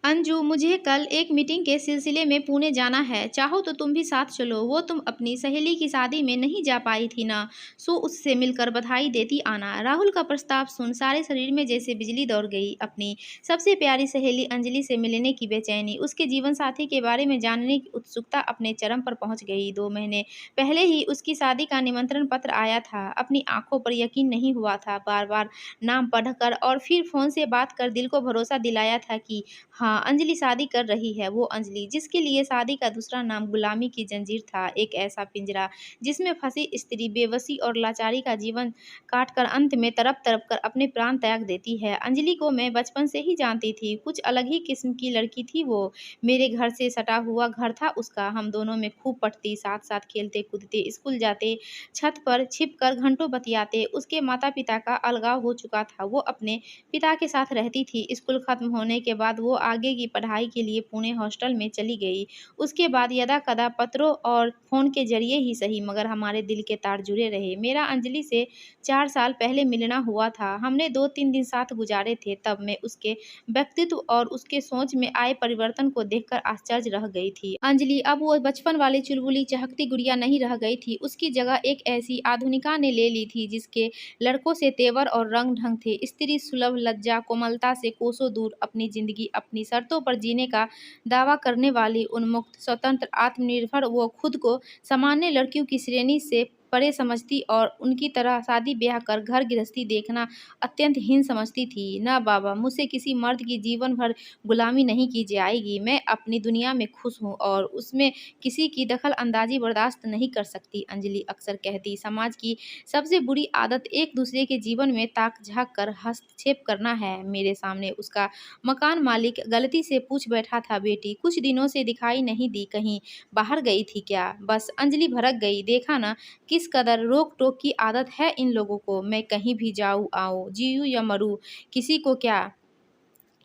अंजू, मुझे कल एक मीटिंग के सिलसिले में पुणे जाना है। चाहो तो तुम भी साथ चलो। वो तुम अपनी सहेली की शादी में नहीं जा पाई थी ना, सो उससे मिलकर बधाई देती आना। राहुल का प्रस्ताव सुन सारे शरीर में जैसे बिजली दौड़ गई। अपनी सबसे प्यारी सहेली अंजलि से मिलने की बेचैनी, उसके जीवन साथी के बारे में जानने की उत्सुकता अपने चरम पर पहुंच गई। 2 महीने पहले ही उसकी शादी का निमंत्रण पत्र आया था। अपनी आंखों पर यकीन नहीं हुआ था। बार बार नाम पढ़कर और फिर फोन से बात कर दिल को भरोसा दिलाया था कि हाँ, अंजलि शादी कर रही है। वो अंजलि जिसके लिए शादी का दूसरा नाम गुलामी की जंजीर था, एक ऐसा पिंजरा जिसमें फंसी स्त्री बेबसी और लाचारी का जीवन काटकर अंत में तड़प-तड़प कर अपने प्राण त्याग देती है। अंजलि को मैं बचपन से ही जानती थी, कुछ अलग ही किस्म की लड़की थी वो। मेरे घर से सटा हुआ घर था उसका, हम दोनों में खूब पटती, साथ-साथ खेलते-कूदते, स्कूल जाते, छत पर छिपकर घंटों बतियाते। उसके माता-पिता का अलगाव हो चुका था, वो अपने पिता के साथ रहती थी। स्कूल खत्म होने के बाद वो आगे की पढ़ाई के लिए पुणे हॉस्टल में चली गई। उसके बाद यदा-कदा पत्रों और फ़ोन के ज़रिए ही सही मगर हमारे दिल के तार जुड़े रहे। मेरा अंजलि से 4 साल पहले मिलना हुआ था। हमने 2-3 दिन साथ गुज़ारे थे। तब मैं उसके व्यक्तित्व और उसके सोच में आए परिवर्तन को देखकर आश्चर्य रह गई थी। अंजलि अब वो बचपन वाली चुलबुली चहकती गुड़िया नहीं रह गई थी। उसकी जगह एक ऐसी आधुनिका ने ले ली थी जिसके लड़कों से तेवर और रंग-ढंग थे। स्त्री सुलभ लज्जा, कोमलता से कोसों दूर, अपनी ज़िंदगी अपनी शर्तों पर जीने का दावा करने वाली, उन्मुक्त, स्वतंत्र, आत्मनिर्भर, वो खुद को सामान्य लड़कियों की श्रेणी से परे समझती और उनकी तरह शादी-ब्याह कर घर गृहस्थी देखना अत्यंत हीन समझती थी। न बाबा, मुझसे किसी मर्द की जीवन भर गुलामी नहीं की जाएगी। मैं अपनी दुनिया में खुश हूँ और उसमें किसी की दखल-अंदाज़ी बर्दाश्त नहीं कर सकती। अंजलि अक्सर कहती, समाज की सबसे बुरी आदत एक-दूसरे के जीवन में ताक-झाँक कर हस्तक्षेप करना है। मेरे सामने उसका मकान मालिक गलती से पूछ बैठा था, बेटी कुछ दिनों से दिखाई नहीं दी, कहीं बाहर गई थी क्या? बस अंजलि भड़क गई। देखा ना किस कदर रोक-टोक की आदत है इन लोगों को। मैं कहीं भी जाऊँ आऊँ, जीऊँ या मरूँ, किसी को क्या?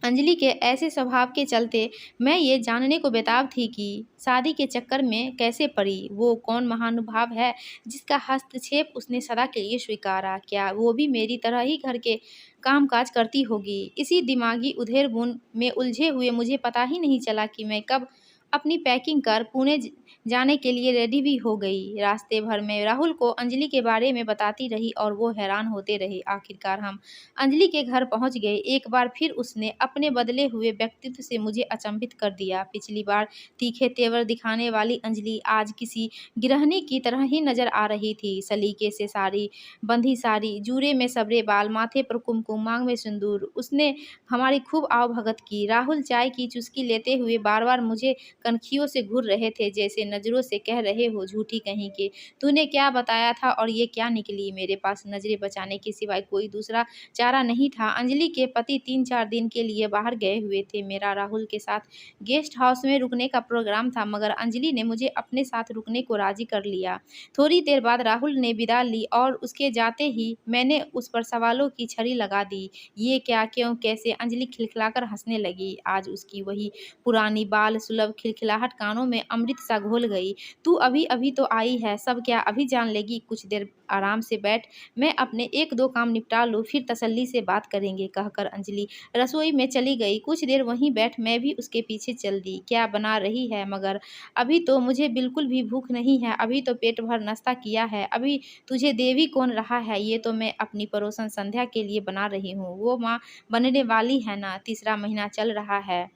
अंजलि के ऐसे स्वभाव के चलते मैं ये जानने को बेताब थी कि शादी के चक्कर में कैसे पड़ी। वो कौन महानुभाव है जिसका हस्तक्षेप उसने सदा के लिए स्वीकारा? क्या वो भी मेरी तरह ही घर के काम-काज करती होगी? इसी दिमागी उधेड़-बुन में उलझे हुए मुझे पता ही नहीं चला कि मैं कब अपनी पैकिंग कर पुणे जाने के लिए रेडी भी हो गई। रास्ते भर में राहुल को अंजलि के बारे में बताती रही और वो हैरान होते रहे। आखिरकार हम अंजलि के घर पहुंच गए। एक बार फिर उसने अपने बदले हुए व्यक्तित्व से मुझे अचंभित कर दिया। पिछली बार तीखे तेवर दिखाने वाली अंजलि आज किसी गृहिणी की तरह ही नजर आ रही थी। सलीके से साड़ी बंधी, साड़ी जूड़े में सबरे बाल, माथे पर कुमकुम, मांग में सिंदूर। उसने हमारी खूब आवभगत की। राहुल चाय की चुस्की लेते हुए बार बार मुझे कनखियों से घूर रहे थे, जैसे नजरों से कह रहे हो, झूठी कहीं के, तूने क्या बताया था और ये क्या निकली? मेरे पास नजरें बचाने के सिवाय कोई दूसरा चारा नहीं था। अंजलि के पति 3-4 दिन के लिए बाहर गए हुए थे। मेरा राहुल के साथ गेस्ट हाउस में रुकने का प्रोग्राम था मगर अंजलि ने मुझे अपने साथ रुकने को राजी कर लिया। थोड़ी देर बाद राहुल ने विदा ली और उसके जाते ही मैंने उस पर सवालों की छड़ी लगा दी। ये क्या, क्यों, कैसे? अंजलि खिलखिलाकर हंसने लगी। आज उसकी वही पुरानी बाल सुलभ खिलखिलाहट कानों में अमृत सा घोल गई। तू अभी अभी तो आई है, सब क्या अभी जान लेगी? कुछ देर आराम से बैठ, मैं अपने 1-2 काम निपटा लूँ, फिर तसल्ली से बात करेंगे, कहकर अंजलि रसोई में चली गई। कुछ देर वहीं बैठ मैं भी उसके पीछे चल दी। क्या बना रही है? मगर अभी तो मुझे बिल्कुल भी भूख नहीं है, अभी तो पेट भर नाश्ता किया है। अभी तुझे देवी कौन रहा है? ये तो मैं अपनी पड़ोसन संध्या के लिए बना रही हूँ। वो माँ बनने वाली है ना, तीसरा महीना चल रहा है।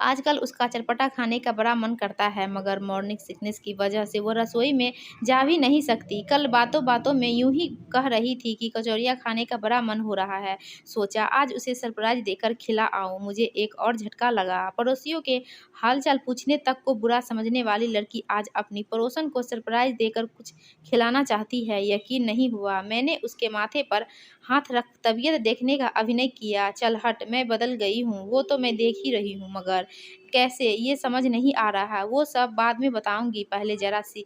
आजकल उसका चटपटा खाने का बड़ा मन करता है मगर मॉर्निंग सिकनेस की वजह से वो रसोई में जा भी नहीं सकती। कल बातों-बातों में यूँ ही कह रही थी कि कचौरियाँ खाने का बड़ा मन हो रहा है। सोचा आज उसे सरप्राइज़ देकर खिला आऊँ। मुझे एक और झटका लगा। पड़ोसियों के हाल-चाल पूछने तक को बुरा समझने वाली लड़की आज अपनी पड़ोसन को सरप्राइज़ देकर कुछ खिलाना चाहती है। यकीन नहीं हुआ। मैंने उसके माथे पर हाथ रख तबीयत देखने का अभिनय किया। चल हट, मैं बदल गई हूँ, वो तो मैं देख ही रही हूँ मगर कैसे, ये समझ नहीं आ रहा। वो सब बाद में बताऊँगी, पहले ज़रा-सी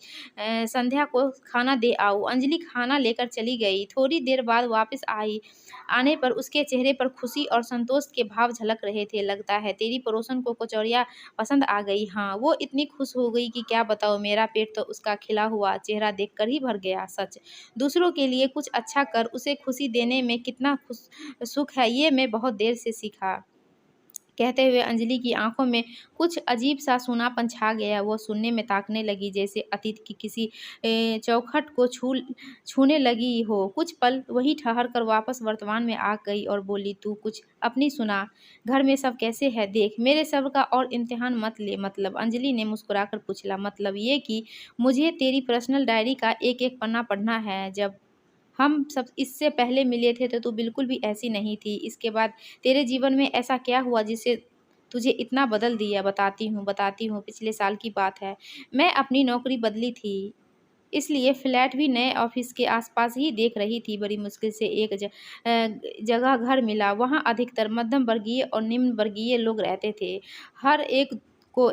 संध्या को खाना दे आऊँ। अंजलि खाना लेकर चली गई। थोड़ी देर बाद वापस आई। आने पर उसके चेहरे पर खुशी और संतोष के भाव झलक रहे थे। लगता है तेरी पड़ोसन को कचौरियाँ पसंद आ गई। हाँ, वो इतनी खुश हो गई कि क्या बताऊँ, मेरा पेट तो उसका खिला हुआ चेहरा देखकर ही भर गया। सच, दूसरों के लिए कुछ अच्छा कर उसे खुशी देने में कितना सुख है, ये मैं बहुत देर से सीखा। कहते हुए अंजलि की आंखों में कुछ अजीब सा सूनापन छा गया। वो सुनने में ताकने लगी जैसे अतीत की किसी चौखट को छूने लगी हो। कुछ पल वही ठहर कर वापस वर्तमान में आ गई और बोली, तू कुछ अपनी सुना। घर में सब कैसे है देख। मेरे सब्र का और इम्तिहान मत ले। मतलब? अंजलि ने मुस्कुराकर पूछा। मतलब ये कि मुझे तेरी पर्सनल डायरी का एक एक पन्ना पढ़ना है। जब हम सब इससे पहले मिले थे तो तू बिल्कुल भी ऐसी नहीं थी। इसके बाद तेरे जीवन में ऐसा क्या हुआ जिससे तुझे इतना बदल दिया? बताती हूँ, पिछले साल की बात है। मैं अपनी नौकरी बदली थी, इसलिए फ्लैट भी नए ऑफिस के आसपास ही देख रही थी। बड़ी मुश्किल से एक जगह घर मिला। वहाँ अधिकतर मध्यम वर्गीय और निम्न वर्गीय लोग रहते थे। हर एक को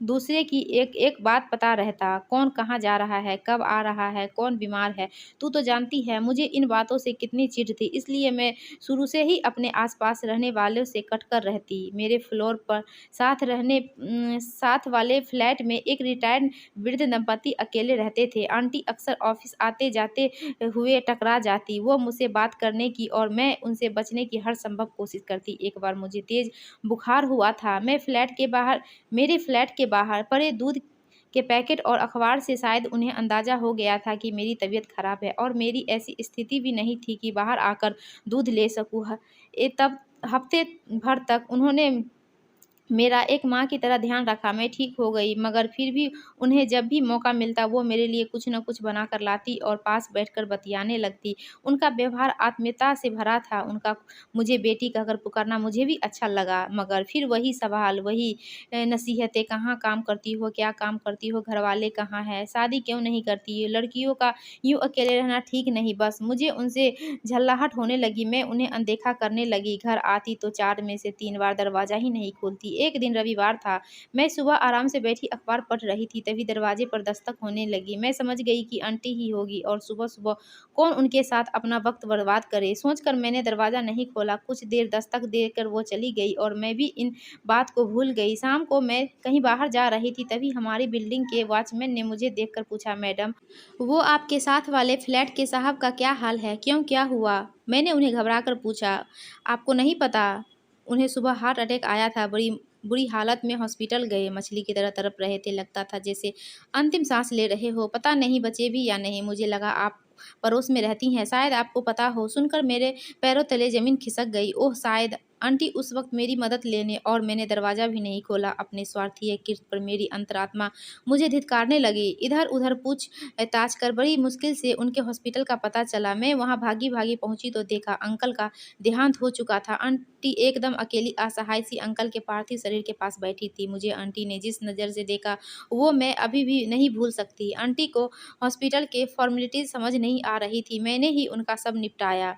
दूसरे की एक एक बात पता रहता, कौन कहाँ जा रहा है, कब आ रहा है, कौन बीमार है। तू तो जानती है मुझे इन बातों से कितनी चिढ़ थी, इसलिए मैं शुरू से ही अपने आसपास रहने वालों से कटकर रहती। मेरे फ्लोर पर साथ वाले फ्लैट में एक रिटायर्ड वृद्ध दंपति अकेले रहते थे। आंटी अक्सर ऑफिस आते जाते हुए टकरा जाती। वो मुझसे बात करने की और मैं उनसे बचने की हर संभव कोशिश करती। एक बार मुझे तेज बुखार हुआ था। मेरे फ्लैट के बाहर पड़े दूध के पैकेट और अखबार से शायद उन्हें अंदाज़ा हो गया था कि मेरी तबीयत खराब है और मेरी ऐसी स्थिति भी नहीं थी कि बाहर आकर दूध ले सकूँ। तब हफ्ते भर तक उन्होंने मेरा एक माँ की तरह ध्यान रखा। मैं ठीक हो गई, मगर फिर भी उन्हें जब भी मौका मिलता वो मेरे लिए कुछ न कुछ बना कर लाती और पास बैठकर बतियाने लगती। उनका व्यवहार आत्मीयता से भरा था। उनका मुझे बेटी कहकर पुकारना मुझे भी अच्छा लगा, मगर फिर वही सवाल, वही नसीहतें, कहाँ काम करती हो, क्या काम करती हो, घरवाले कहाँ हैं, शादी क्यों नहीं करती, लड़कियों का यूँ अकेले रहना ठीक नहीं। बस मुझे उनसे झल्लाहट होने लगी। मैं उन्हें अनदेखा करने लगी। घर आती तो 4 में से 3 बार दरवाज़ा ही नहीं खोलती। एक दिन रविवार था। मैं सुबह आराम से बैठी अखबार पढ़ रही थी, तभी दरवाजे पर दस्तक होने लगी। मैं समझ गई कि आंटी ही होगी और सुबह-सुबह कौन उनके साथ अपना वक़्त बर्बाद करे। सोचकर मैंने दरवाज़ा नहीं खोला। कुछ देर दस्तक देकर वो चली गई और मैं भी इन बात को भूल गई। शाम को मैं कहीं बाहर जा रही थी, तभी हमारी बिल्डिंग के वॉचमैन ने मुझे देखकर पूछा, मैडम, वो आपके साथ वाले फ्लैट के साहब का क्या हाल है? क्यों, क्या हुआ? मैंने उन्हें घबराकर पूछा, आपको नहीं पता? उन्हें सुबह हार्ट अटैक आया था। बड़ी बुरी हालत में हॉस्पिटल गए। मछली की तरह तड़प रहे थे। लगता था जैसे अंतिम सांस ले रहे हो। पता नहीं बचे भी या नहीं। मुझे लगा आप पड़ोस में रहती हैं, शायद आपको पता हो। सुनकर मेरे पैरों तले ज़मीन खिसक गई। ओह! शायद आंटी उस वक़्त मेरी मदद लेने, और मैंने दरवाज़ा भी नहीं खोला। अपने स्वार्थी कृत्य पर मेरी अंतरात्मा मुझे धिक्कारने लगी। इधर-उधर पूछ-ताछ कर बड़ी मुश्किल से उनके हॉस्पिटल का पता चला। मैं वहाँ भागी-भागी पहुँची तो देखा अंकल का देहांत हो चुका था। आंटी एकदम अकेली असहाय सी अंकल के पार्थिव शरीर के पास बैठी थी। मुझे आंटी ने जिस नज़र से देखा वो मैं अभी भी नहीं भूल सकती। आंटी को हॉस्पिटल के फॉर्मेलिटीज़ समझ नहीं आ रही थी। मैंने ही उनका सब निपटाया।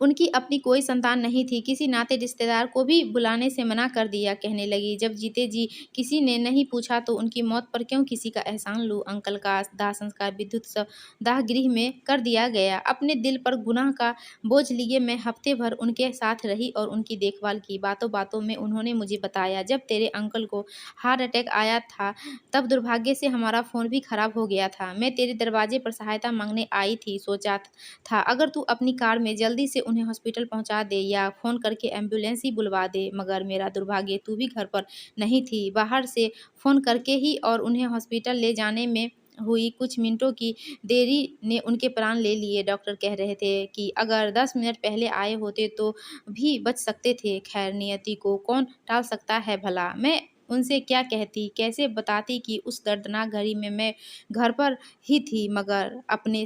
उनकी अपनी कोई संतान नहीं थी। किसी नाते रिश्तेदार को भी बुलाने से मना कर दिया। कहने लगी, जब जीते जी किसी ने नहीं पूछा तो उनकी मौत पर क्यों किसी का एहसान लूँ। अंकल का दाह संस्कार विद्युत दाह गृह में कर दिया गया। अपने दिल पर गुनाह का बोझ लिए मैं हफ्ते भर उनके साथ रही और उनकी देखभाल की। बातों बातों में उन्होंने मुझे बताया, जब तेरे अंकल को हार्ट अटैक आया था तब दुर्भाग्य से हमारा फ़ोन भी खराब हो गया था। मैं तेरे दरवाजे पर सहायता मांगने आई थी। सोचा था अगर तू अपनी कार में जल्दी से उन्हें हॉस्पिटल पहुंचा दे या फ़ोन करके एम्बुलेंस ही बुलवा दे, मगर मेरा दुर्भाग्य तू भी घर पर नहीं थी। बाहर से फ़ोन करके ही और उन्हें हॉस्पिटल ले जाने में हुई कुछ मिनटों की देरी ने उनके प्राण ले लिए। डॉक्टर कह रहे थे कि अगर 10 मिनट पहले आए होते तो भी बच सकते थे। खैर, नियति को कौन टाल सकता है भला। मैं उनसे क्या कहती, कैसे बताती कि उस दर्दनाक घड़ी में मैं घर पर ही थी, मगर अपने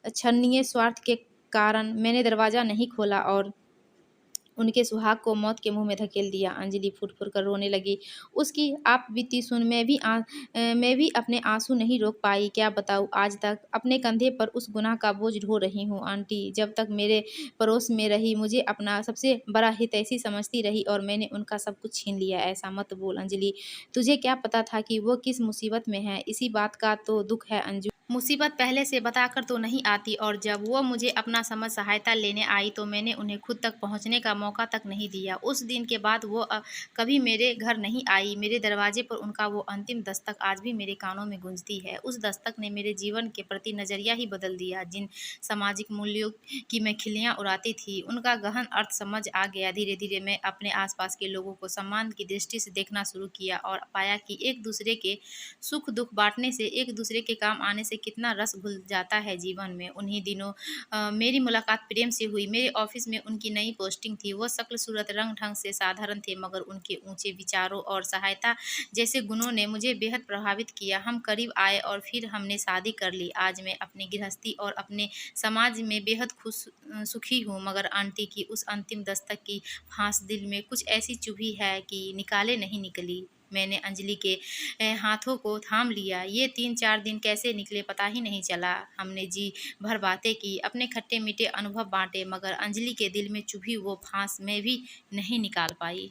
क्षणिक स्वार्थ के कारण मैंने दरवाज़ा नहीं खोला और उनके सुहाग को मौत के मुँह में धकेल दिया। अंजलि फुट-फुट कर रोने लगी। उसकी आप बीती सुन मैं भी अपने आँसू नहीं रोक पाई। क्या बताऊँ, आज तक अपने कंधे पर उस गुनाह का बोझ ढो रही हूँ। आंटी जब तक मेरे पड़ोस में रही मुझे अपना सबसे बड़ा हितैषी समझती रही और मैंने उनका सब कुछ छीन लिया। ऐसा मत बोल अंजलि, तुझे क्या पता था कि वो किस मुसीबत में है। इसी बात का तो दुःख है अंजू। मुसीबत पहले से बताकर तो नहीं आती, और जब वो मुझे अपना समझ सहायता लेने आई तो मैंने उन्हें खुद तक पहुँचने का मौका तक नहीं दिया। उस दिन के बाद वो कभी मेरे घर नहीं आई। मेरे दरवाजे पर उनका वो अंतिम दस्तक आज भी मेरे कानों में गूंजती है। उस दस्तक ने मेरे जीवन के प्रति नज़रिया ही बदल दिया। जिन सामाजिक मूल्यों की मैं खिल्लियाँ उड़ाती थी, उनका गहन अर्थ समझ आ गया। धीरे-धीरे मैं अपने आस-पास के लोगों को सम्मान की दृष्टि से देखना शुरू किया और पाया कि एक दूसरे के सुख-दुख बाँटने से, एक दूसरे के काम आने से कितना रस घुल जाता है जीवन में। उन्हीं दिनों मेरी मुलाकात प्रेम से हुई। मेरे ऑफ़िस में उनकी नई पोस्टिंग थी। वो शक्ल-सूरत, रंग-ढंग से साधारण थे, मगर उनके ऊँचे विचारों और सहायता जैसे गुणों ने मुझे बेहद प्रभावित किया। हम करीब आए और फिर हमने शादी कर ली। आज मैं अपनी गृहस्थी और अपने समाज में बेहद सुखी हूँ, मगर आंटी की उस अंतिम दस्तक की फाँस दिल में कुछ ऐसी चुभी है कि निकाले नहीं निकली। मैंने अंजलि के हाथों को थाम लिया। ये 3-4 दिन कैसे निकले पता ही नहीं चला। हमने जी भर बातें की, अपने खट्टे-मीठे अनुभव बाँटे, मगर अंजलि के दिल में चुभी वो फाँस मैं भी नहीं निकाल पाई।